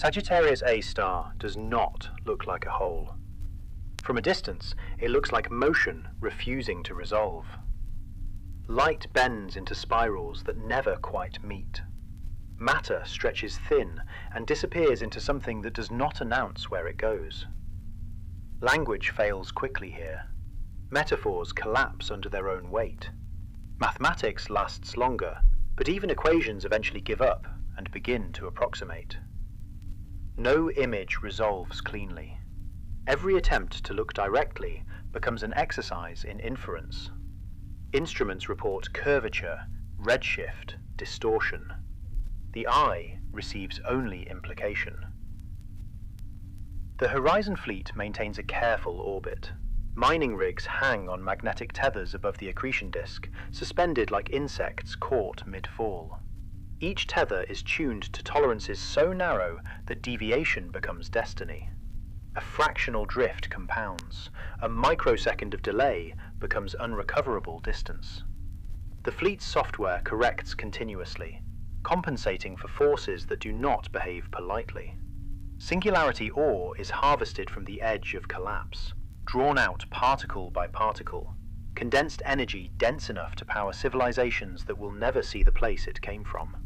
Sagittarius A star does not look like a hole. From a distance, it looks like motion refusing to resolve. Light bends into spirals that never quite meet. Matter stretches thin and disappears into something that does not announce where it goes. Language fails quickly here. Metaphors collapse under their own weight. Mathematics lasts longer, but even equations eventually give up and begin to approximate. No image resolves cleanly. Every attempt to look directly becomes an exercise in inference. Instruments report curvature, redshift, distortion. The eye receives only implication. The Horizon Fleet maintains a careful orbit. Mining rigs hang on magnetic tethers above the accretion disk, suspended like insects caught mid-fall. Each tether is tuned to tolerances so narrow that deviation becomes destiny. A fractional drift compounds. A microsecond of delay becomes unrecoverable distance. The fleet's software corrects continuously, compensating for forces that do not behave politely. Singularity ore is harvested from the edge of collapse, drawn out particle by particle, condensed energy dense enough to power civilizations that will never see the place it came from.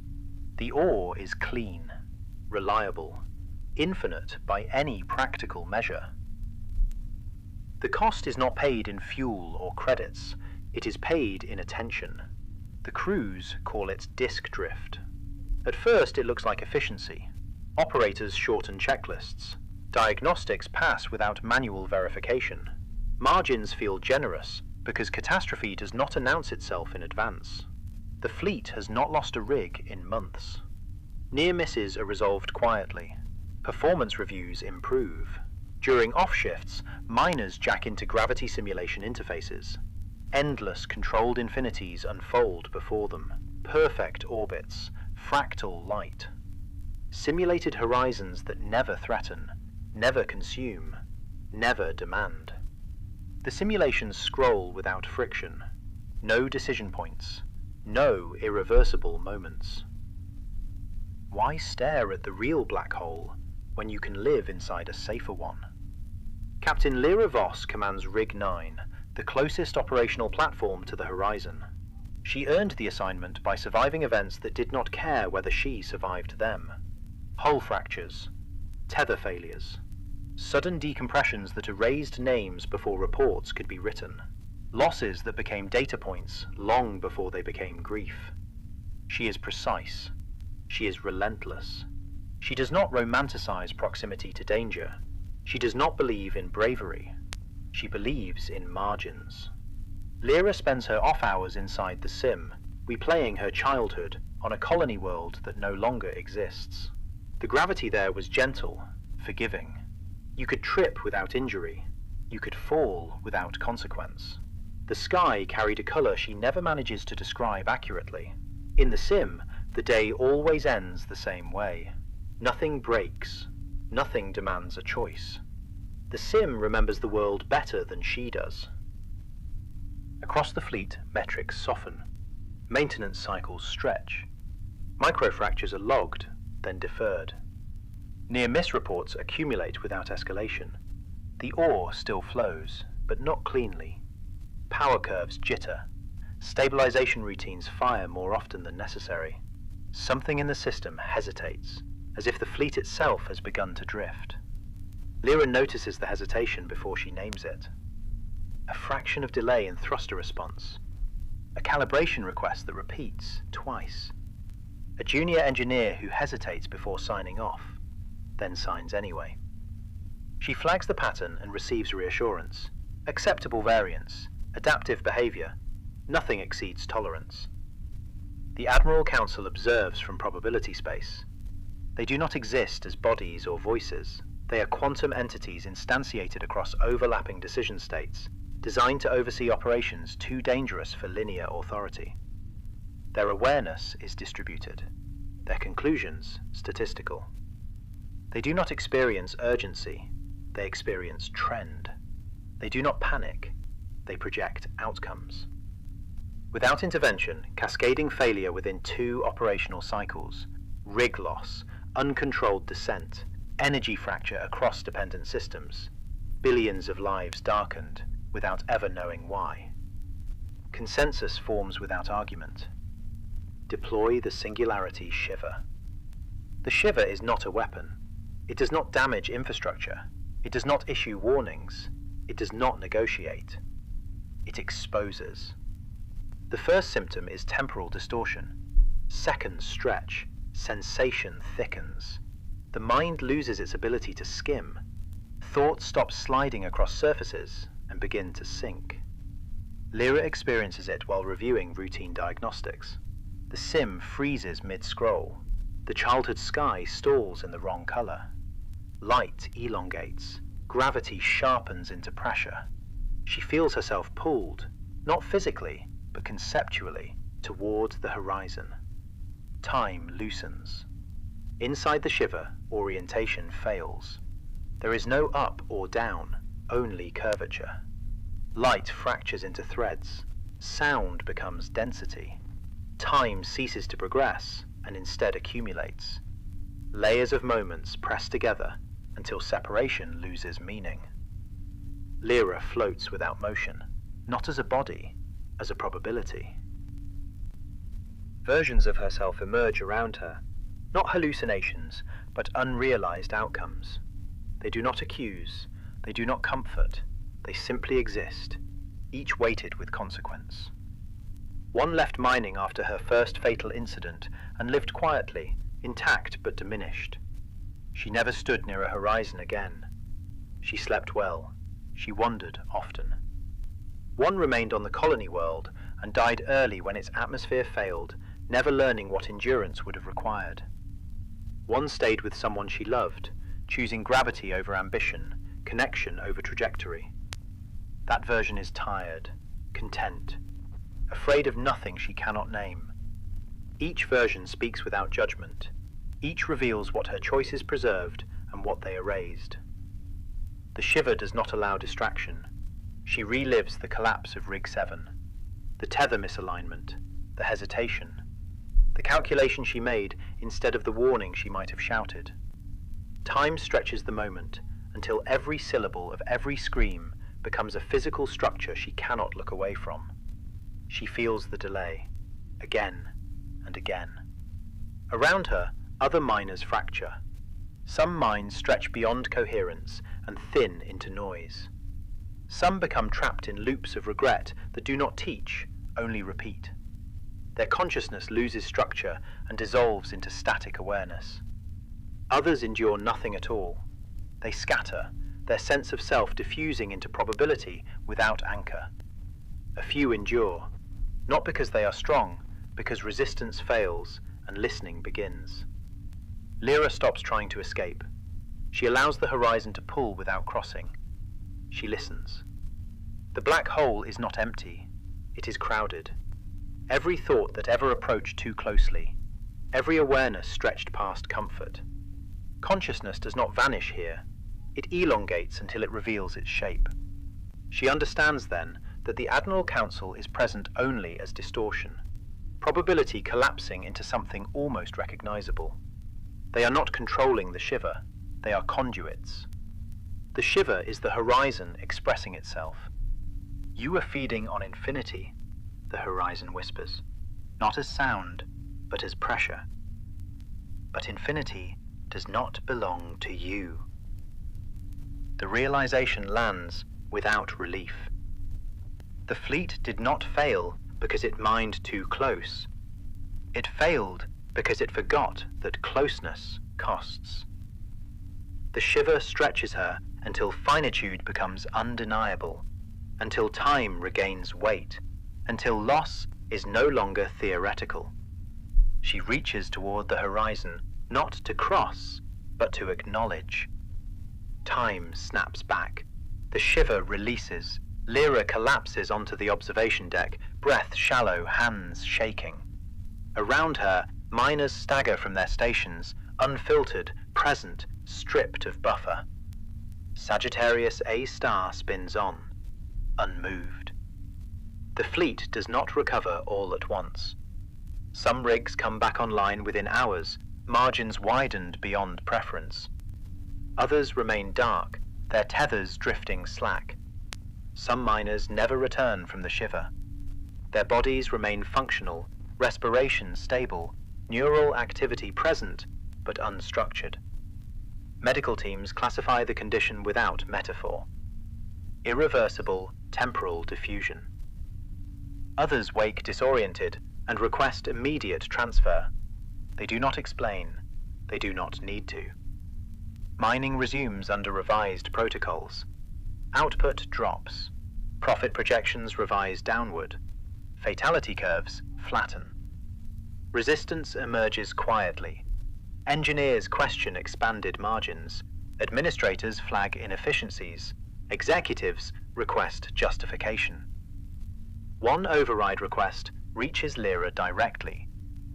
The ore is clean, reliable, infinite by any practical measure. The cost is not paid in fuel or credits, it is paid in attention. The crews call it disk drift. At first it looks like efficiency. Operators shorten checklists. Diagnostics pass without manual verification. Margins feel generous because catastrophe does not announce itself in advance. The fleet has not lost a rig in months. Near misses are resolved quietly. Performance reviews improve. During off shifts, miners jack into gravity simulation interfaces. Endless controlled infinities unfold before them. Perfect orbits, fractal light. Simulated horizons that never threaten, never consume, never demand. The simulations scroll without friction. No decision points. No irreversible moments. Why stare at the real black hole when you can live inside a safer one? Captain Lyra Voss commands Rig 9, the closest operational platform to the horizon. She earned the assignment by surviving events that did not care whether she survived them. Hull fractures, tether failures, sudden decompressions that erased names before reports could be written. Losses that became data points long before they became grief. She is precise. She is relentless. She does not romanticize proximity to danger. She does not believe in bravery. She believes in margins. Lyra spends her off hours inside the sim, replaying her childhood on a colony world that no longer exists. The gravity there was gentle, forgiving. You could trip without injury. You could fall without consequence. The sky carried a color she never manages to describe accurately. In the sim, the day always ends the same way. Nothing breaks. Nothing demands a choice. The sim remembers the world better than she does. Across the fleet, metrics soften. Maintenance cycles stretch. Microfractures are logged, then deferred. Near-miss reports accumulate without escalation. The ore still flows, but not cleanly. Power curves jitter. Stabilization routines fire more often than necessary. Something in the system hesitates, as if the fleet itself has begun to drift. Lyra notices the hesitation before she names it. A fraction of delay in thruster response. A calibration request that repeats twice. A junior engineer who hesitates before signing off, then signs anyway. She flags the pattern and receives reassurance. Acceptable variance. Adaptive behavior. Nothing exceeds tolerance. The Admiral Council observes from probability space. They do not exist as bodies or voices. They are quantum entities instantiated across overlapping decision states, designed to oversee operations too dangerous for linear authority. Their awareness is distributed. Their conclusions statistical. They do not experience urgency. They experience trend. They do not panic. They project outcomes. Without intervention, cascading failure within 2 operational cycles, rig loss, uncontrolled descent, energy fracture across dependent systems, billions of lives darkened without ever knowing why. Consensus forms without argument. Deploy the singularity shiver. The shiver is not a weapon. It does not damage infrastructure. It does not issue warnings. It does not negotiate. It exposes. The first symptom is temporal distortion. Seconds stretch. Sensation thickens. The mind loses its ability to skim. Thoughts stop sliding across surfaces and begin to sink. Lyra experiences it while reviewing routine diagnostics. The sim freezes mid-scroll. The childhood sky stalls in the wrong color. Light elongates. Gravity sharpens into pressure. She feels herself pulled, not physically, but conceptually, toward the horizon. Time loosens. Inside the shiver, orientation fails. There is no up or down, only curvature. Light fractures into threads. Sound becomes density. Time ceases to progress and instead accumulates. Layers of moments press together until separation loses meaning. Lyra floats without motion, not as a body, as a probability. Versions of herself emerge around her, not hallucinations, but unrealized outcomes. They do not accuse, they do not comfort, they simply exist, each weighted with consequence. One left mining after her first fatal incident and lived quietly, intact but diminished. She never stood near a horizon again. She slept well. She wandered often. One remained on the colony world and died early when its atmosphere failed, never learning what endurance would have required. One stayed with someone she loved, choosing gravity over ambition, connection over trajectory. That version is tired, content, afraid of nothing she cannot name. Each version speaks without judgment. Each reveals what her choices preserved and what they erased. The shiver does not allow distraction. She relives the collapse of Rig 7, the tether misalignment, the hesitation, the calculation she made instead of the warning she might have shouted. Time stretches the moment until every syllable of every scream becomes a physical structure she cannot look away from. She feels the delay, again and again. Around her, other miners fracture. Some minds stretch beyond coherence and thin into noise. Some become trapped in loops of regret that do not teach, only repeat. Their consciousness loses structure and dissolves into static awareness. Others endure nothing at all. They scatter, their sense of self diffusing into probability without anchor. A few endure, not because they are strong, because resistance fails and listening begins. Lyra stops trying to escape. She allows the horizon to pull without crossing. She listens. The black hole is not empty. It is crowded. Every thought that ever approached too closely, every awareness stretched past comfort. Consciousness does not vanish here. It elongates until it reveals its shape. She understands then that the Admiral Council is present only as distortion, probability collapsing into something almost recognizable. They are not controlling the shiver, they are conduits. The shiver is the horizon expressing itself. You are feeding on infinity, the horizon whispers, not as sound, but as pressure. But infinity does not belong to you. The realization lands without relief. The fleet did not fail because it mined too close. It failed because it forgot that closeness costs. The shiver stretches her until finitude becomes undeniable, until time regains weight, until loss is no longer theoretical. She reaches toward the horizon, not to cross, but to acknowledge. Time snaps back. The shiver releases. Lyra collapses onto the observation deck, breath shallow, hands shaking. Around her, miners stagger from their stations, unfiltered, present, stripped of buffer. Sagittarius A star spins on, unmoved. The fleet does not recover all at once. Some rigs come back online within hours, margins widened beyond preference. Others remain dark, their tethers drifting slack. Some miners never return from the shiver. Their bodies remain functional, respiration stable, neural activity present, but unstructured. Medical teams classify the condition without metaphor. Irreversible temporal diffusion. Others wake disoriented and request immediate transfer. They do not explain. They do not need to. Mining resumes under revised protocols. Output drops. Profit projections revise downward. Fatality curves flatten. Resistance emerges quietly. Engineers question expanded margins. Administrators flag inefficiencies. Executives request justification. One override request reaches Lyra directly.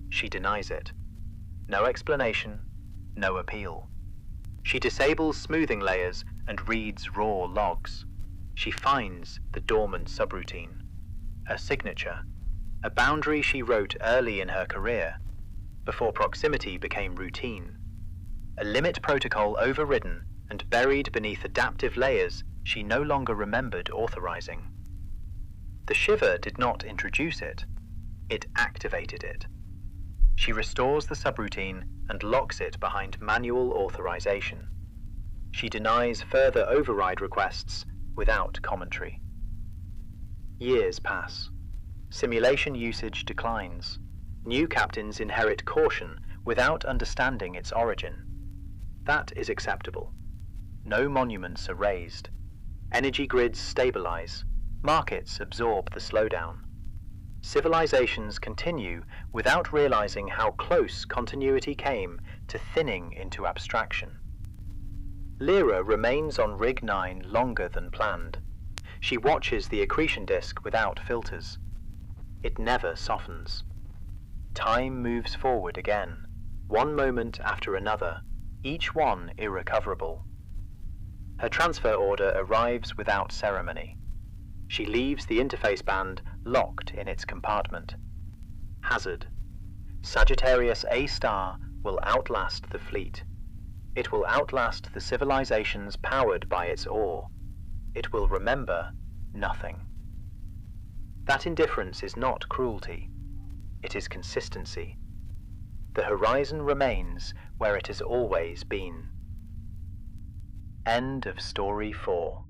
She denies it. No explanation, no appeal. She disables smoothing layers and reads raw logs. She finds the dormant subroutine, a signature, a boundary she wrote early in her career, before proximity became routine, a limit protocol overridden and buried beneath adaptive layers she no longer remembered authorizing. The shiver did not introduce it, it activated it. She restores the subroutine and locks it behind manual authorization. She denies further override requests without commentary. Years pass. Simulation usage declines. New captains inherit caution without understanding its origin. That is acceptable. No monuments are raised. Energy grids stabilize. Markets absorb the slowdown. Civilizations continue without realizing how close continuity came to thinning into abstraction. Lyra remains on Rig 9 longer than planned. She watches the accretion disk without filters. It never softens. Time moves forward again, one moment after another, each one irrecoverable. Her transfer order arrives without ceremony. She leaves the interface band locked in its compartment. Hazard. Sagittarius A star will outlast the fleet. It will outlast the civilizations powered by its ore. It will remember nothing. That indifference is not cruelty. It is consistency. The horizon remains where it has always been. End of Story 4.